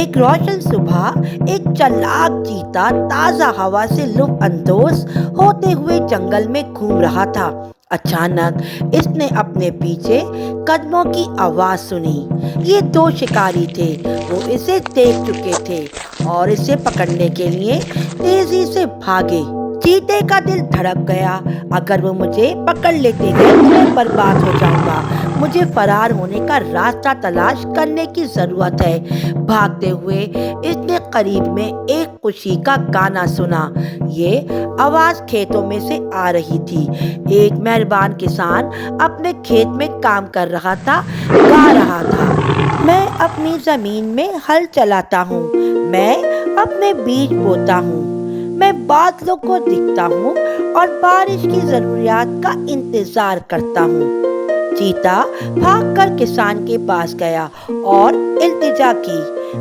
एक रोशन सुबह एक चालाक चीता ताजा हवा से लुत्फ अंदोज होते हुए जंगल में घूम रहा था। अचानक इसने अपने पीछे कदमों की आवाज सुनी। ये दो शिकारी थे। वो इसे देख चुके थे और इसे पकड़ने के लिए तेजी से भागे। चीते का दिल धड़क गया। अगर वो मुझे पकड़ लेते हैं तो मैं बर्बाद हो जाऊंगा। मुझे फरार होने का रास्ता तलाश करने की जरूरत है। भागते हुए इसने करीब में एक खुशी का गाना सुना। ये आवाज खेतों में से आ रही थी। एक मेहरबान किसान अपने खेत में काम कर रहा था, गा रहा था, मैं अपनी जमीन में हल चलाता हूँ, मैं अपने बीज बोता हूँ, मैं बादलों को दिखता हूँ और बारिश की जरूरियात का इंतजार करता हूँ। चीता भागकर किसान के पास गया और इल्तिजा की,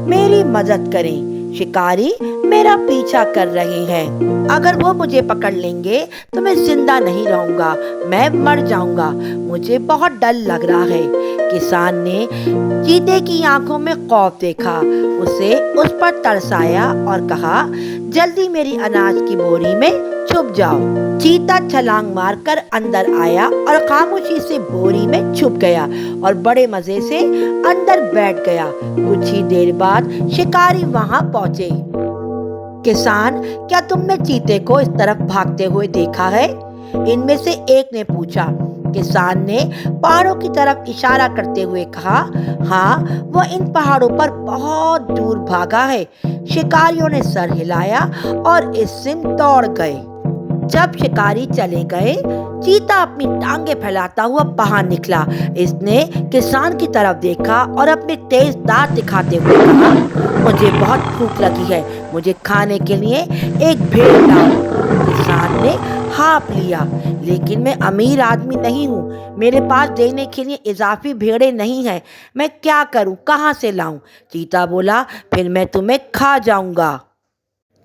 मेरी मदद करें, शिकारी मेरा पीछा कर रहे हैं। अगर वो मुझे पकड़ लेंगे तो मैं जिंदा नहीं रहूंगा, मैं मर जाऊंगा। मुझे बहुत डर लग रहा है। किसान ने चीते की आंखों में खौफ देखा। उसे उस पर तरस आया और कहा, जल्दी मेरी अनाज की बोरी में छुप जाओ। चीता छलांग मारकर अंदर आया और खामोशी से बोरी में छुप गया और बड़े मजे से अंदर बैठ गया। कुछ ही देर बाद शिकारी वहां पहुंचे। किसान, क्या तुमने चीते को इस तरफ भागते हुए देखा है? इनमें से एक ने पूछा। किसान ने पहाड़ों की तरफ इशारा करते हुए कहा, हाँ, वो इन पहाड़ों पर बहुत दूर भागा है। शिकारियों ने सर हिलाया और इस दिन दौड़ गए। जब शिकारी चले गए, चीता अपनी टांगे फैलाता हुआ बाहर निकला। इसने किसान की तरफ देखा और अपने तेज दांत दिखाते हुए कहा, मुझे बहुत भूख लगी है, मुझे खाने के लिए एक भेड़ लाओ। किसान ने हाँफ लिया, लेकिन मैं अमीर आदमी नहीं हूँ, मेरे पास देने के लिए इजाफी भेड़ें नहीं है, मैं क्या करूँ, कहाँ से लाऊं? चीता बोला, फिर मैं तुम्हें खा जाऊंगा।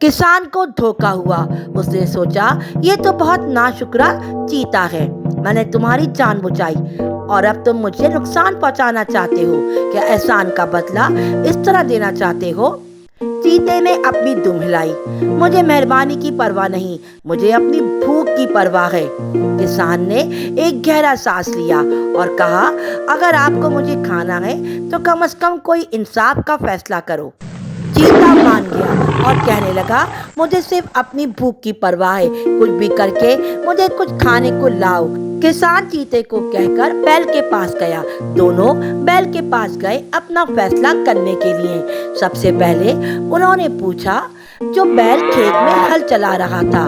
किसान को धोखा हुआ। उसने सोचा, ये तो बहुत नाशुक्रा चीता है, मैंने तुम्हारी जान बचाई और अब तुम मुझे नुकसान पहुंचाना चाहते हो। क्या एहसान का बदला इस तरह देना चाहते हो? चीते ने अपनी दुम हिलाई, मुझे मेहरबानी की परवाह नहीं, मुझे अपनी भूख की परवाह है। किसान ने एक गहरा सांस लिया और कहा, अगर आपको मुझे खाना है तो कम से कम कोई इंसाफ का फैसला करो। चीता मान गया और कहने लगा, मुझे सिर्फ अपनी भूख की परवाह है, कुछ भी करके मुझे कुछ खाने को लाओ। किसान चीते को कहकर बैल के पास गया। दोनों बैल के पास गए अपना फैसला करने के लिए। सबसे पहले उन्होंने पूछा, जो बैल खेत में हल चला रहा था।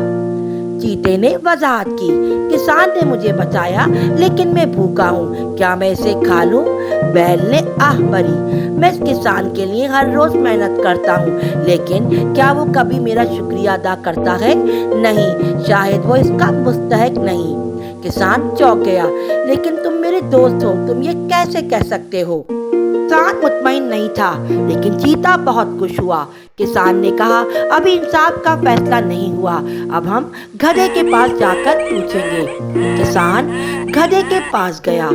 चीते ने वजाहत की, किसान ने मुझे बचाया, लेकिन मैं भूखा हूँ, क्या मैं इसे खा लूं? बैल ने आह भरी, मैं इस किसान के लिए हर रोज मेहनत करता हूँ, लेकिन क्या वो कभी मेरा शुक्रिया अदा करता है? नहीं, शायद वो इसका मुस्तहक नहीं। किसान चौंक गया, लेकिन तुम मेरे दोस्त हो, तुम ये कैसे कह सकते हो? किसान मुतमईन नहीं था, लेकिन चीता बहुत खुश हुआ। किसान ने कहा, अभी इंसाफ का फैसला नहीं हुआ, अब हम गधे के पास जाकर पूछेंगे। किसान गधे के पास गया।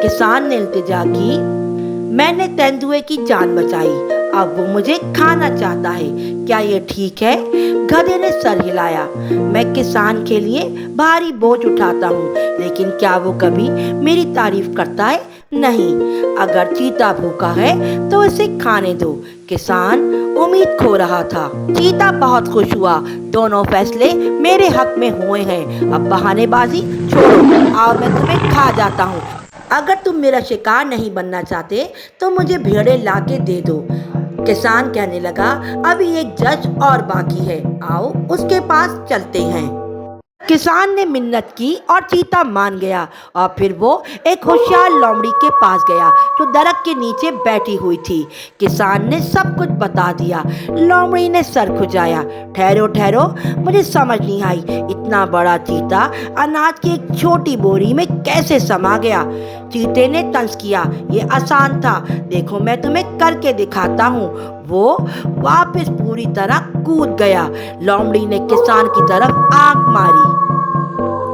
किसान ने इल्तिजा की, मैंने तेंदुए की जान बचाई, अब वो मुझे खाना चाहता है, क्या ये ठीक है? गधे ने सर हिलाया, मैं किसान के लिए भारी बोझ उठाता हूँ, लेकिन क्या वो कभी मेरी तारीफ करता है? नहीं। अगर चीता भूखा है तो इसे खाने दो। किसान उम्मीद खो रहा था। चीता बहुत खुश हुआ, दोनों फैसले मेरे हक में हुए हैं, अब बहानेबाजी छोड़ो, आओ मैं तुम्हें खा जाता हूँ। अगर तुम मेरा शिकार नहीं बनना चाहते तो मुझे भेड़ें लाके दे दो। किसान कहने लगा, अभी एक जज और बाकी है, आओ उसके पास चलते हैं। किसान ने मिन्नत की और चीता मान गया और फिर वो एक होशियार लोमड़ी के पास गया जो दरख्त के नीचे बैठी हुई थी। किसान ने सब कुछ बता दिया। लोमड़ी ने सर खुजाया, ठहरो ठहरो, मुझे समझ नहीं आई, इतना बड़ा चीता अनाज की एक छोटी बोरी में कैसे समा गया? चीते ने तंज किया, ये आसान था, देखो मैं तुम्हें करके दिखाता हूँ। वो वापस पूरी तरह कूद गया। लोमड़ी ने किसान की तरफ आंख मारी।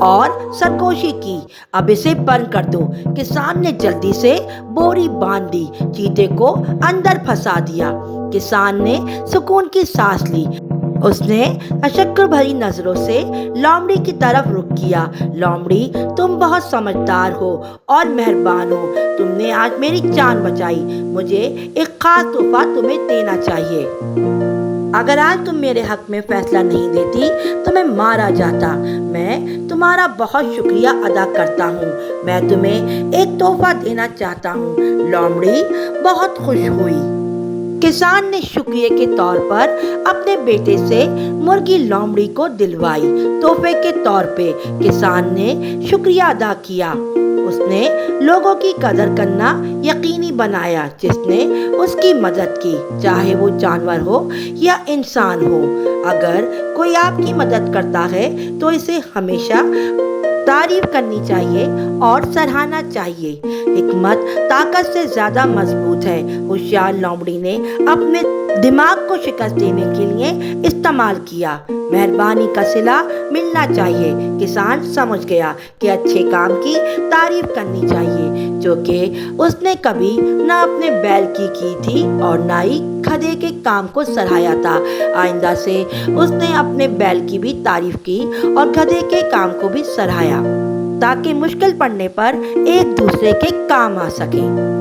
और सरगोशी की। अब इसे बंद कर दो। किसान ने जल्दी से बोरी बांध दी, चीते को अंदर फंसा दिया। किसान ने सुकून की सांस ली। उसने तशक्कुर भरी नजरों से लोमड़ी की तरफ रुख किया। लोमड़ी, तुम बहुत समझदार हो और मेहरबान हो। तुमने आज मेरी जान बचाई। मुझे एक खास तोहफा तुम्हें देना चाहिए। अगर आज तुम मेरे हक में फैसला नहीं देती तो मैं मारा जाता। मैं तुम्हारा बहुत शुक्रिया अदा करता हूँ। मैं तुम्हें एक तोहफा देना चाहता हूँ। लोमड़ी बहुत खुश हुई। किसान ने शुक्रिया के तौर पर अपने बेटे से मुर्गी लोमड़ी को दिलवाई। तोहफे के तौर पे किसान ने शुक्रिया अदा किया। उसने लोगों की कदर करना यकीनी बनाया जिसने उसकी मदद की, चाहे वो जानवर हो या इंसान हो। अगर कोई आपकी मदद करता है तो इसे हमेशा तारीफ करनी चाहिए और सराहना चाहिए। हिकमत ताकत से ज्यादा मजबूत है। होशियार लोमड़ी ने अपने दिमाग को शिकस्त देने के लिए इस्तेमाल किया। मेहरबानी का सिला मिलना चाहिए। किसान समझ गया कि अच्छे काम की तारीफ करनी चाहिए, जो कि उसने कभी न अपने बैल की थी और न ही गधे के काम को सराहाया था। आइंदा से उसने अपने बैल की भी तारीफ की और गधे के काम को भी सराहाया, ताकि मुश्किल पड़ने पर एक दूसरे के काम आ सके।